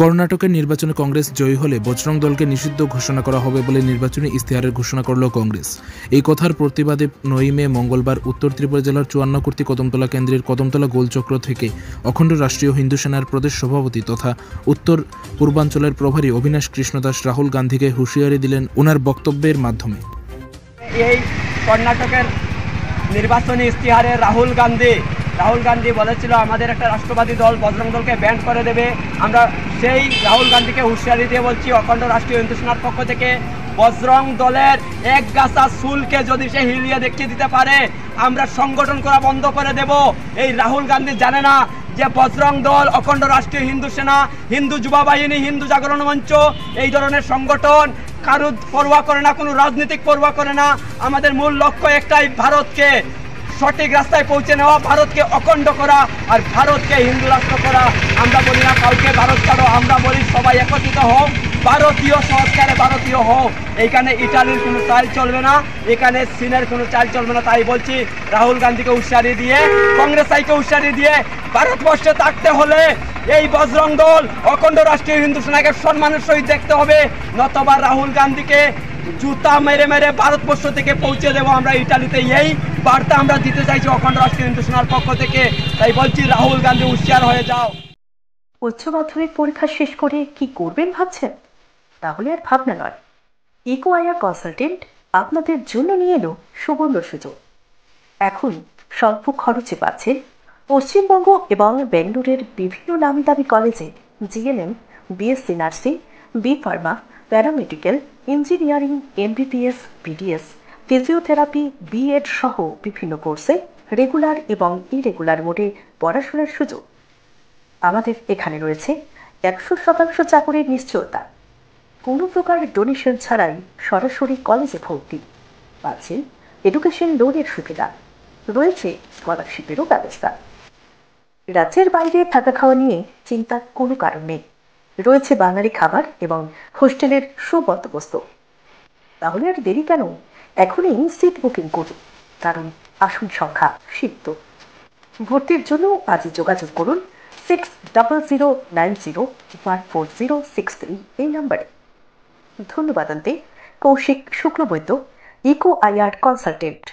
কর্ণাটকের নির্বাচনে কংগ্রেস জয়ী হলে বজরং দলকে নিষিদ্ধ ঘোষণা করা হবে বলে নির্বাচনী ইশতেহারের ঘোষণা করল কংগ্রেস। এই কথার প্রতিবাদে 9 মে মঙ্গলবার উত্তর ত্রিপুরা জেলার 54 কদমতলা কেন্দ্রের কদমতলা গোলচক্র থেকে অখণ্ড রাষ্ট্রীয় হিন্দু সেনার প্রদেশ সভাপতি তথা উত্তর পূর্বাঞ্চলের প্রভারী অবিনাশ কৃষ্ণ দাস রাহুল গান্ধীকে হুঁশিয়ারি দিলেন ওনার বক্তব্যের মাধ্যমে। এই কর্ণাটকের নির্বাচনী ইশতেহারে রাহুল গান্ধী বলেছিল আমাদের একটা রাষ্ট্রবাদী দল বজরং দলকে ব্যান করে দেবে। আমরা সেই রাহুল গান্ধীকে হুঁশিয়ারি দিয়ে বলছি, অখণ্ড রাষ্ট্রীয় হিন্দু সেনার পক্ষ থেকে বজরং দলের এক গাছা চুলকে যদি সে হিলিয়ে দেখিয়ে দিতে পারে আমরা সংগঠন করা বন্ধ করে দেব। এই রাহুল গান্ধী জানে না যে বজরং দল, অখণ্ড রাষ্ট্রীয় হিন্দু সেনা, হিন্দু যুবা বাহিনী, হিন্দু জাগরণ মঞ্চ এই ধরনের সংগঠন কারো পরোয়া করে না, কোনো রাজনৈতিক পরোয়া করে না। আমাদের মূল লক্ষ্য একটাই, ভারতকে সঠিক রাস্তায় পৌঁছে নেওয়া, ভারতকে অখণ্ড করা আর ভারতকে হিন্দু রাষ্ট্র করা। আমরা বলি না কাউকে ভারত ছাড়ো, আমরা বলি সবাই একত্রিত হোক, ভারতীয় সংস্কারে ভারতীয় হোক। এইখানে ইটালির কোনো চাল চলবে না, এখানে চীনের কোনো চাল চলবে না। তাই বলছি রাহুল গান্ধীকে হুঁশিয়ারি দিয়ে, কংগ্রেস আইকে হুঁশিয়ারি দিয়ে, ভারতবর্ষে থাকতে হলে এই বজরং দল, অখণ্ড রাষ্ট্রীয় হিন্দু সেনাকে সম্মানের সহিত দেখতে হবে, নতবা রাহুল গান্ধীকে জুতা মেরে মেরে ভারতবর্ষ থেকে পৌঁছে দেবো আমরা ইটালিতে। এই বার্তা আমরা দিতে চাইছি অখণ্ড রাষ্ট্রীয় হিন্দু সেনার পক্ষ থেকে। তাই বলছি রাহুল গান্ধী হুঁশিয়ার হয়ে যাও। উচ্চ মাধ্যমিক পরীক্ষা শেষ করে কি করবেন ভাবছেন? তাহলে আর ভাবনা নয়, ইকো আইআর কনসালটেন্ট আপনাদের জন্য নিয়ে এলো সুবর্ণ সুযোগ। এখন স্বল্প খরচে পাচ্ছেন পশ্চিমবঙ্গ এবং বেঙ্গালুরের বিভিন্ন নামি দামি কলেজে GNM, BSc nursing, B pharma, paramedical, engineering, MBBS, BDS, physiotherapy, BEd সহ বিভিন্ন কোর্সে রেগুলার এবং ইরেগুলার মোডে পড়াশোনার সুযোগ। আমাদের এখানে রয়েছে 100% চাকরির নিশ্চয়তা, কোনো প্রকার ডোনেশন ছাড়াই সরাসরি কলেজে ভর্তি, পাচ্ছেন এডুকেশন লোনের সুবিধা, রয়েছে স্কলারশিপেরও ব্যবস্থা। রাজ্যের বাইরে থাকা খাওয়া নিয়ে চিন্তার কোনো কারণ নেই, রয়েছে বাঙালি খাবার এবং হোস্টেলের সুবন্দোবস্ত। তাহলে আর দেরি কেন, এখনই সিট বুকিং করুন, কারণ আসন সংখ্যা সীমিত। ভর্তির জন্য আজই যোগাযোগ করুন 6090914063 এই নম্বরে। ধন্যবাদ আনতে Kaushik Shuklabaidya, eco IR consultant.